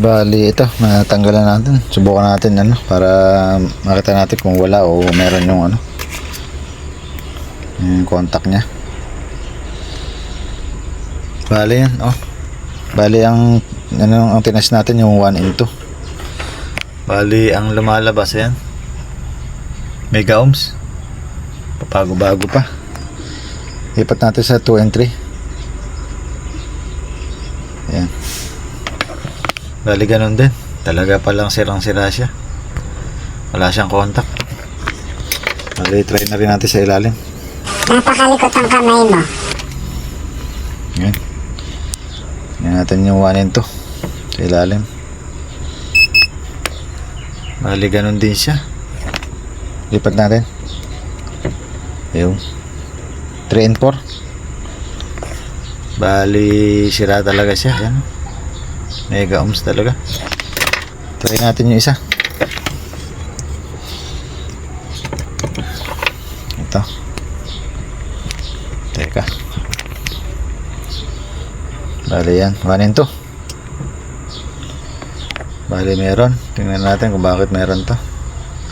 Bali ito, natanggalan natin. Subukan natin ano para makita natin kung wala o meron yung ano. Yung contact niya. Bali yan, oh. Bali ang ano ang tinas natin yung 1 and 2. Bali ang lumalabas yan. Mega ohms. Papago-bago pa. Lipat natin sa 2 and 3. Ayan. Bali ganun din. Talaga palang sirang-sira siya. Wala siyang contact. Bali try na rin natin sa ilalim. Napakalikot ang kamay mo. Ayan. Ayan natin yung 1 and 2 sa ilalim. Bali ganun din siya. Lipat natin. Ayun. 3 and 4. Bali sira talaga siya. Ayan. Mega ohms talaga. Try natin yung isa. Ito. Teka. Bali yan. 1 and 2. Bali meron. Tingnan natin kung bakit meron to.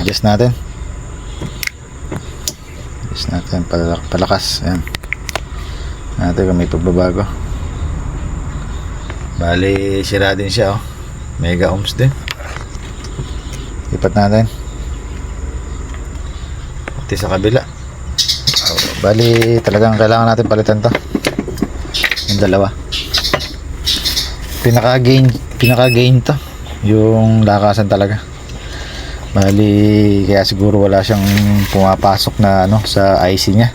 Adjust natin. Adjust natin. Palakas. Ayan. Natin kung may pagbabago. Bali sira din siya, oh. Mega ohms din. Lipat natin. Pati sa kabila. Oh, bali talagang kailangan natin palitan to. Yung dalawa. Pinaka-gain to. Yung lakasan talaga. Bali kaya siguro wala siyang pumapasok na ano sa IC niya.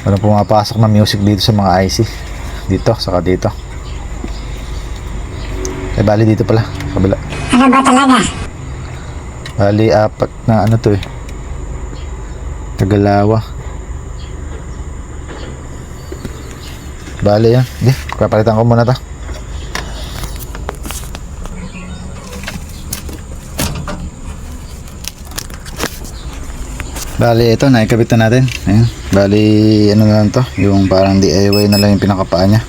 Walang pumapasok na music dito sa mga IC. Dito, saka dito. Eh bali dito pala, kabila. Ano ba talaga? Bali 4 na ano to eh. Tagalawa. Bali yan. Hindi, papalitan ko muna to. Bali ito, naikabit na natin. Ayan. Bali ano na lang to, yung parang DIY na lang yung pinakapaa niya.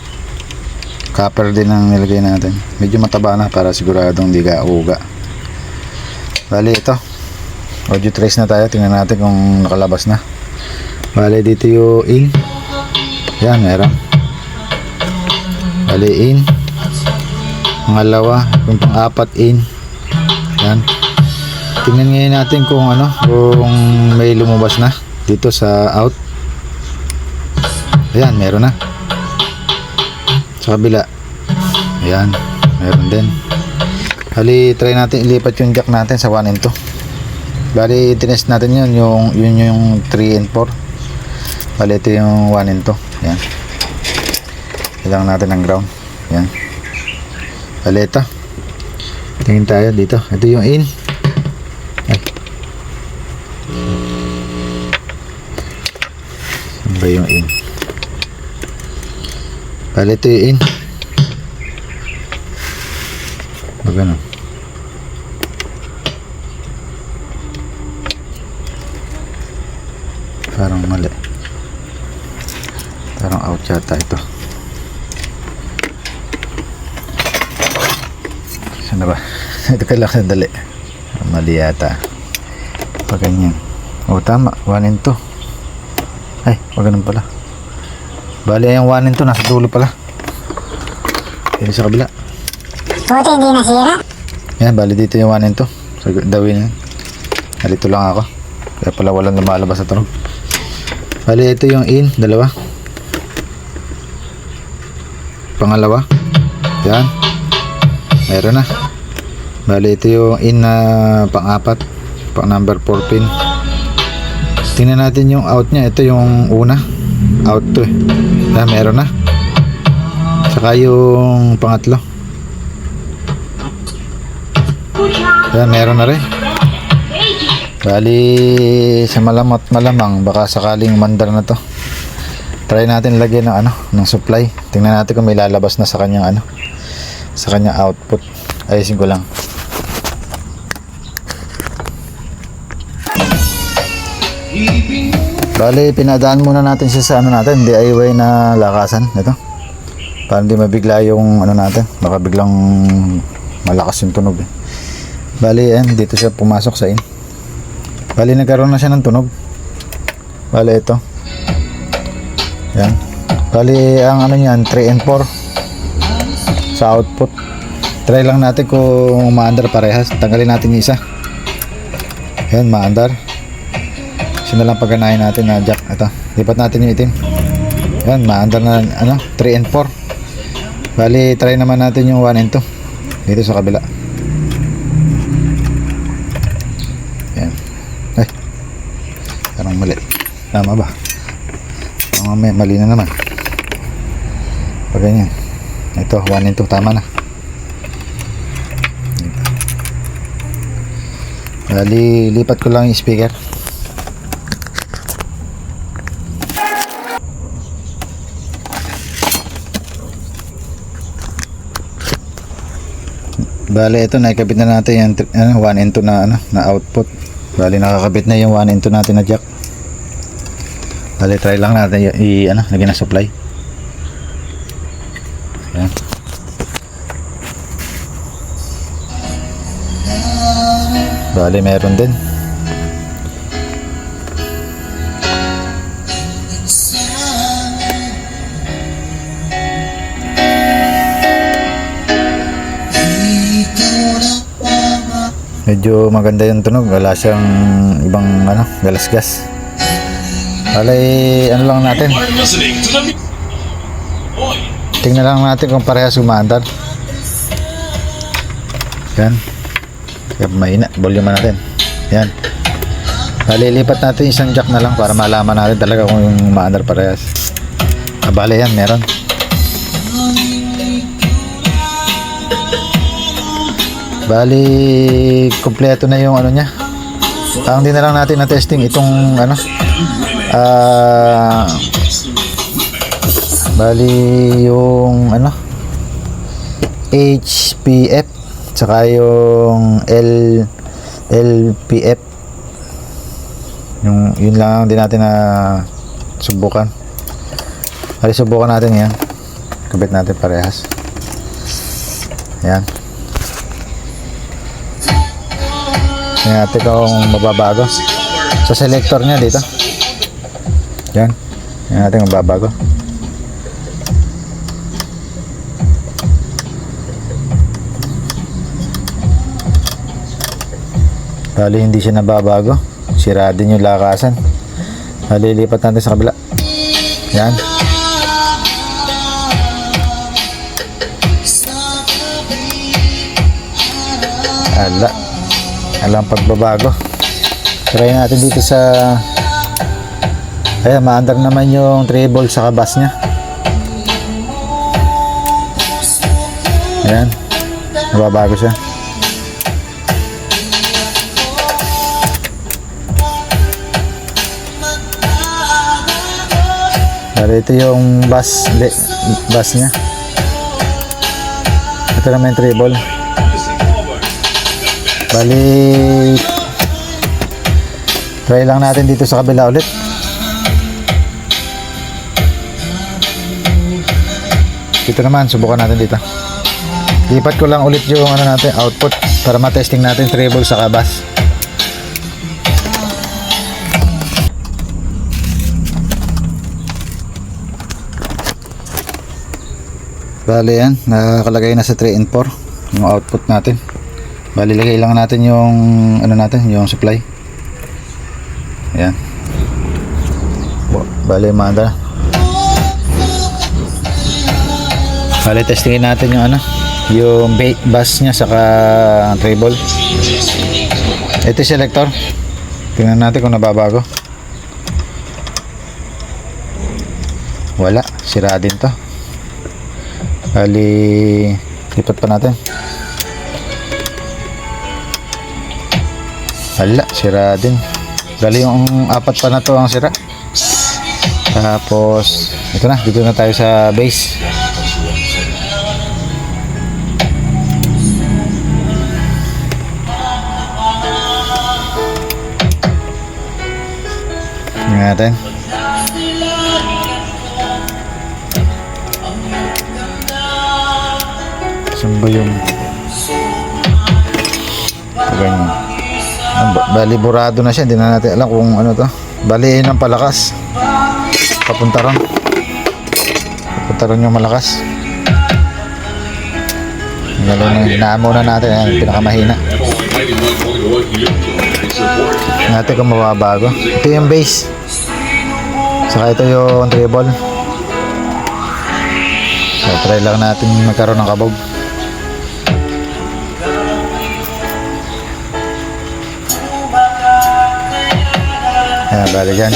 Copper din ang nilagay natin. Medyo mataba na para siguradong hindi ka uga. Bali ito. Audio trace na tayo. Tingnan natin kung nakalabas na. Bali dito yung in. Yan, meron. Bali in. Pangalawa. Yung pang-4 in. Yan. Tingnan ngayon natin kung ano. Kung may lumabas na. Dito sa out. Ayan, meron na. Sa kabila. Ayan, meron din. Bali, try natin ilipat yung jack natin sa 1 and 2. Bali, tinest natin yun yung 3 and 4. Bali, ito yung 1 and 2. Ayan. Kailangan natin ng ground. Ayan. Bali, ito. Tingin tayo dito. Ito yung in. Ay. Saan ba yung in? Bali ito yung in. Baga no. Parang mali. Parang out yata ito. Saan na ba? Ito kailangan sandali. Mali yata. Pag ganyan. O tama. 1 and 2. Ay, wag ganun pala. Bali yung 1 and 2 nasa dulo pala. Yan sa kabila. Buti hindi nasira. Yan, bali dito yung 1 and 2. So, dawin yan. Nalito lang ako. Kaya pala walang lumalabas sa tulog. Bali ito yung in, dalawa. Pangalawa. Yan. Meron na. Bali ito yung in na pang-4. Pang number 4 pin. Tingnan natin yung out niya. Ito yung una. Out to eh. Yan, meron na. Saka yung pangatlo. Yan, meron na rin. Bali sa malamang baka sakaling mandar na to. Try natin lagyan ng ng supply. Tingnan natin kung may lalabas na sa kanyang sa kanyang output. Ayusin ko lang. Bali pinadaan muna natin siya sa natin, DIY na lakasan. Ito. Para hindi mabigla yung ano natin. Baka biglang malakas yung tunog. Bali, yan. Dito siya pumasok sa in. Bali, nagkaroon na siya ng tunog. Bali, ito. Yan. Bali, ang ano yan, 3 and 4 sa output. Try lang natin kung maandar parehas. Tanggalin natin yung isa. Yan, maandar. Kasi na lang pagganahin natin na jack. Ito, lipat natin yung itim. Yan, maandar na, ano, 3 and 4. Bali, try naman natin yung 1 and 2 dito sa kabila. Yan. Ay, parang mali. Tama ba? Mali na naman. Pag ganyan. Ito, 1 and 2, tama na. Bali, lipat ko lang yung speaker. Bali, ito nakikabit na natin yung 1 and 2 na, na output. Bali, nakakabit na yung 1 and 2 natin na jack. Bali, try lang natin lagyan na supply. Yan. Bali, meron din. Medyo maganda yung tunog, wala siyang ibang galasgas. Bali, ano lang natin, tingnan lang natin kung parehas umaandar. Yan. Kaya mahina, volume natin. Yan. Bali, lipat natin isang jack na lang para malaman natin talaga kung yung umaandar parehas. Bali, yan, meron. Bali, kompleto na yung ano niya. Ang din na lang natin na testing itong bali yung HPF tsaka yung LPF. Yun lang din natin na subukan. Bali, subukan natin yan. Kabit natin parehas. Yan. Tingnan natin kung mababago sa selector niya dito. Yan. Tingnan natin kung mababago. Bali, hindi siya nababago. Sira din yung lakasan. Bali, lipat natin sa kabila. Yan. Alam pagbabago. Try natin dito sa ayan, maandar naman yung treble sa bass nya. Ayan, nababago siya. Pero ito yung bass nya. Ito naman yung treble. Bali, try lang natin dito sa kabila ulit. Dito naman, subukan natin dito. Lipat ko lang ulit yung natin, output para matesting natin treble sa bass. Bali, yan, nakakalagay na sa 3 and 4 yung output natin. Bali, lagay lang natin yung yung supply. Ayan. Bali, maandar. Bali, testingin natin yung yung bass nya saka treble. Ito yung selector. Tingnan natin kung nababago. Wala, sira din to. Bali, lipat pa natin. Hala, sira din. Bali, yung apat pa na to ang sira. Tapos, ito na, dito na tayo sa base. Tingnan natin. Saan ba yung ganyan? Bali burado na siya, hindi na natin alam kung ano to. Bali ng palakas papunta ron yung malakas. Hinaan muna natin yan, pinakamahina natin kung mababago. Ito yung base, saka ito yung treble. So try lang natin magkaroon ng kabog. Ayan, bali dyan.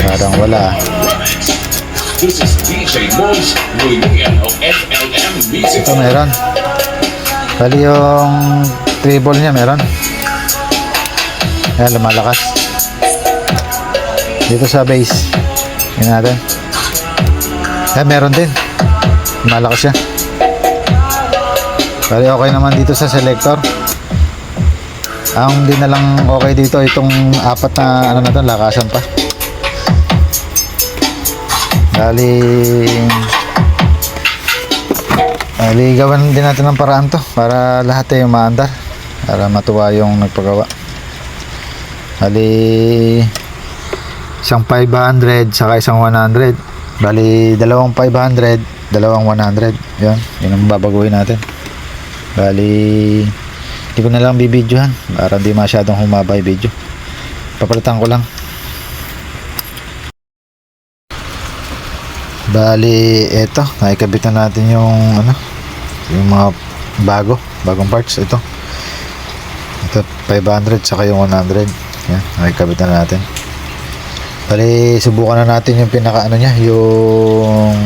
Parang wala. This is DJ Mons Lulian of FLM Music. Ito meron. Bali yung treble niya meron. Ayan, lumalakas. Dito sa base. Yan natin. Ayan, meron din. Lumalakas siya. Bali okay naman dito sa selector. Ang di na lang okay dito itong apat na ano na to, lakasan pa. Bali gawan din natin ng paraan to para lahat ay umaandar, para matuwa yung nagpagawa. Bali isang 500 saka isang 100. Bali dalawang 500, dalawang 100. Yun ang babaguhin natin. Bali hindi ko na lang bibidyohan para hindi masyadong humaba yung video. Papalitan ko lang. Bali eto, nakikabit na natin yung ano, yung mga bagong parts. Ito 500 saka yung 100. Yan, nakikabit na natin. Bali subukan na natin yung pinaka ano niya, yung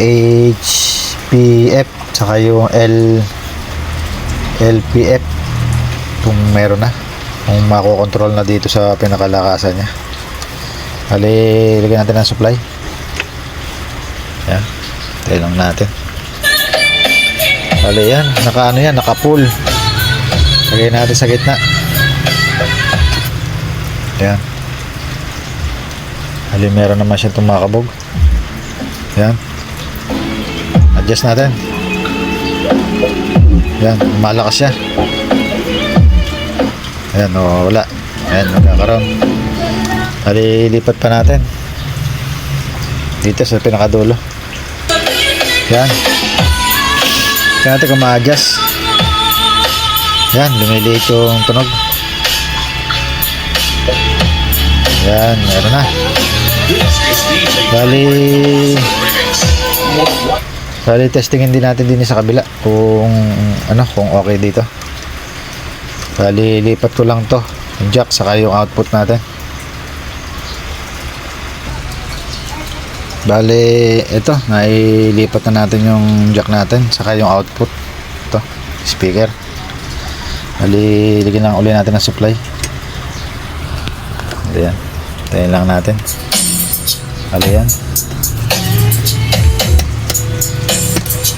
HPF saka yung LPF kung meron na, kung makokontrol na dito sa pinakalakasan niya. Bali lagyan natin ng supply. Yan, tayo lang natin. Bali yan, naka ano yan, naka full. Lagyan natin sa gitna. Yan. Bali meron naman siyang tumakabog. Yan, adjust natin. Yan, malakas siya. Ayan, wala. Ayan, magkakaroon. Bali, lipat pa natin dito sa pinakadulo. Yan. Kaya natin kung ma-adjust. Yan, lumiliit yung tunog. Yan, meron na. Bali testingin din natin din sa kabila kung ano, kung okay dito. Bali lipat ko lang to, yung jack saka yung output natin. Bali ito, nailipat na natin yung jack natin saka yung output. Ito, speaker. Bali lagyan lang uli natin ng supply. Ayan, tayo lang natin. Bali yan,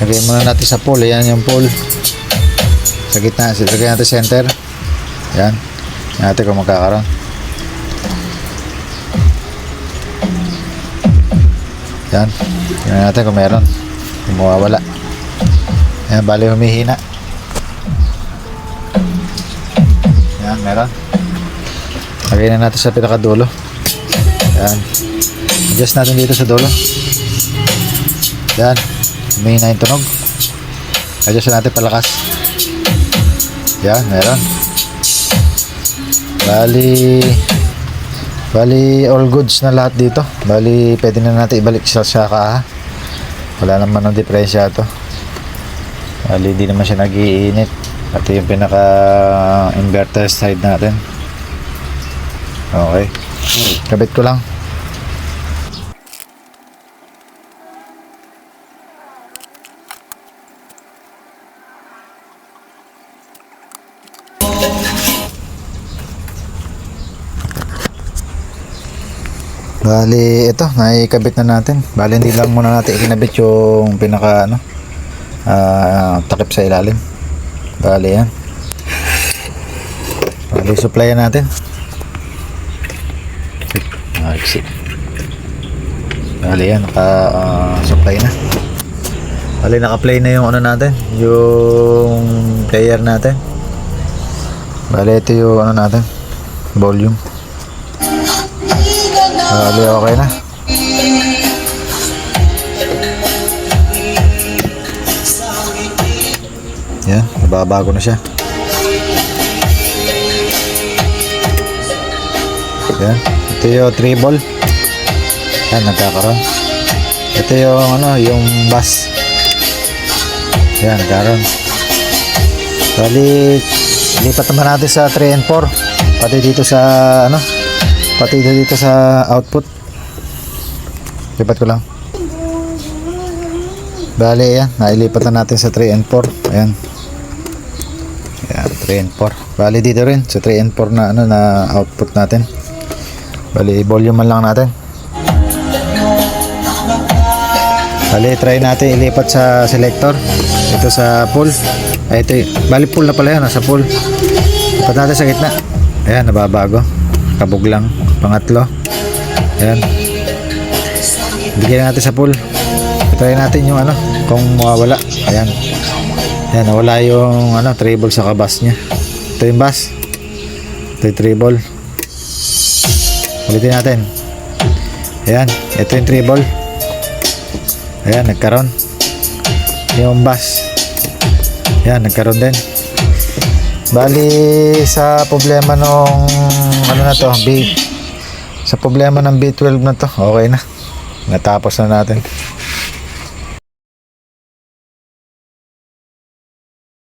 lagyan muna natin sa pole. Ayan yung pole sa gitna, lagyan natin center. Yan, natin kung magkakaroon. Yan, tingnan natin kung meron, kung mawawala. Yan, bali humihina. Yan, meron. Lagyan na natin sa pinakadulo. Yan, adjust natin dito sa dulo. Yan, humihina yung tunog. Adjust natin palakas. Yan, meron. Bali all goods na lahat dito. Bali pwede na natin ibalik sa kaha. Wala naman ng diferensya to. Bali di naman siya nag-iinit. Ito yung pinaka inverter side natin. Okay, kabit ko lang. Bali ito, naikabit na natin. Bali hindi lang muna natin ikinabit yung pinaka ano, takip sa ilalim. Bali yan. Bali supplyan natin. Exit. Bali yan, naka-supply na. Bali, naka-play na yung ano natin, yung player natin. Bali, ito yung ano natin, volume. Bali, okay na. Yan, nababago na siya. Yan, ito yung treble. Yan, nagkakaroon. Ito yung ano, yung bass. Yan, nagkaroon. Bali, lipat naman natin sa 3 and 4. Pati dito sa ano, pati dito sa output. Lipat ko lang. Bali, yan, nailipat na natin sa 3 and 4. Ayan. Ayan, 3 and 4. Bali, dito rin sa 3 and 4 na ano, na output natin. Bali, volume man lang natin. Bali, try natin ilipat sa selector. Ito sa pull. Ay, ito. Bali, pull na pala yan. Nasa pull. Lipat natin sa gitna. Ayan, nababago. Kabog lang. Pangatlo. Ayan. Bigyan natin sa pull. Try natin yung ano, kung mawawala. Ayan. Ayan, nawala yung ano, treble sa bass niya. Ito yung bass. Ito yung treble. Ulitin natin. Ayan, ito yung treble. Ayan, nagkaroon. Yung bass. Ayan, nagkaroon din. Bali, sa problema nung ano na to, sa problema ng B12 na to, okay na. Natapos na natin.